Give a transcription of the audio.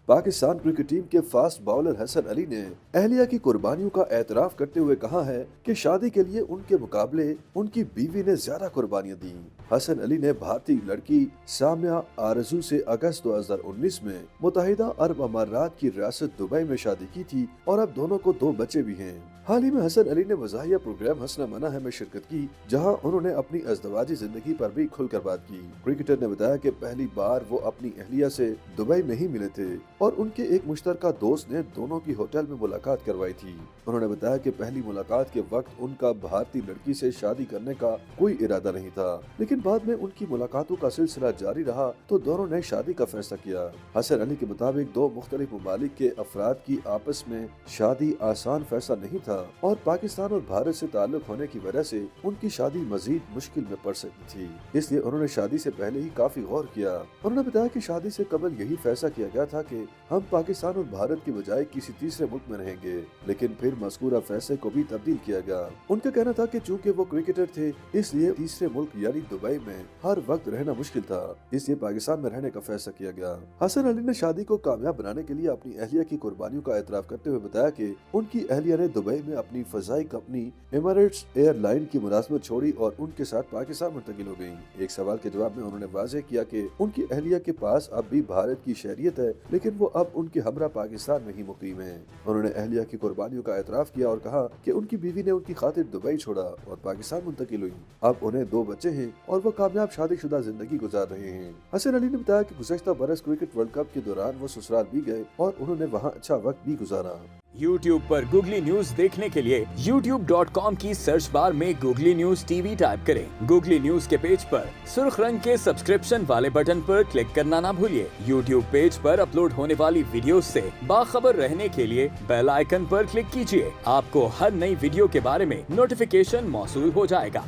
Pakistan cricket team के fast bowler Hasan Ali ने अहलिया की कुर्बानियों का एतराफ करते हुए कहा है कि शादी के लिए उनके मुकाबले उनकी बीवी ने ज्यादा कुर्बानियां दी। हसन अली ने भारतीय लड़की सामिया आरजू से अगस्त 2019 में मुत्तहिदा अरब अमारात की रियासत दुबई में शादी की थी और अब दोनों को 2 बच्चे भी हैं। हाल ही में हसन अली ने मज़ाहिया प्रोग्राम हसना मना है में शिरकत की, जहां उन्होंने अपनी अज़दवाजी जिंदगी पर भी खुलकर बात की। क्रिकेटर ने बताया कि पहली बार वो अपनी अहलिया से दुबई में ही मिले थे और उनके एक मुश्तरका दोस्त ने दोनों की होटल में मुलाकात करवाई थी। उन्होंने बताया कि पहली मुलाकात के वक्त उनका भारतीय लड़की से शादी करने का कोई इरादा नहीं था, लेकिन बाद में उनकी मुलाकातों का सिलसिला जारी रहा तो दोनों ने शादी का फैसला किया। हसन अली के मुताबिक 2 मुख्तलिफ ममालिक के अफराद की आपस में शादी आसान फैसला नहीं था और पाकिस्तान और भारत से ताल्लुक होने की वजह से उनकी शादी मजीद मुश्किल में पड़ सकती थी, इसलिए उन्होंने शादी से पहले ही काफी गौर किया। उन्होंने बताया कि शादी से कबल यही फैसला किया गया था कि हम पाकिस्तान और भारत की बजाय किसी तीसरे मुल्क में रहेंगे, लेकिन फिर मज़कूरा फैसले को भी तब्दील किया गया। उनका कहना था कि चूंकि वो क्रिकेटर थे इसलिए तीसरे मुल्क यानी दुबई में हर वक्त रहना मुश्किल था, इसलिए पाकिस्तान में रहने का फैसला किया गया। हसन अली ने शादी को कामयाब बनाने के लिए अपनी अहलिया की कुर्बानियों का एतराफ करते हुए बताया कि उनकी अहलिया ने दुबई में अपनी फजाई कंपनी एमिरेट्स एयरलाइन की मुलाजमत छोड़ी और उनके साथ पाकिस्तान मुंतकिल हो गयी। एक सवाल के जवाब में उन्होंने वाज़ेह किया कि उनकी अहलिया के पास अब भी भारत की शहरियत है, लेकिन वो अब उनके हमरा पाकिस्तान में ही मुकीम है। उन्होंने अहलिया की कुर्बानियों का एतराफ किया और कहा कि उनकी बीवी ने उनकी खातिर दुबई छोड़ा और पाकिस्तान मुंतकिल हुई। अब उन्हें 2 बच्चे हैं और वो कामयाब शादीशुदा जिंदगी गुजार रहे हैं। हसन अली ने बताया कि गुज़श्ता बरस क्रिकेट वर्ल्ड कप के दौरान वो ससुराल भी गए और उन्होंने वहाँ अच्छा वक्त भी गुजारा। YouTube पर गूगली न्यूज देखने के लिए youtube.com की सर्च बार में गूगली न्यूज टीवी टाइप करें। गूगली न्यूज के पेज पर सुर्ख रंग के सब्सक्रिप्शन वाले बटन पर क्लिक करना ना भूलिए। YouTube पेज पर अपलोड होने वाली वीडियोस से बाखबर रहने के लिए बेल आइकन पर क्लिक कीजिए। आपको हर नई वीडियो के बारे में नोटिफिकेशन मौसूल हो जाएगा।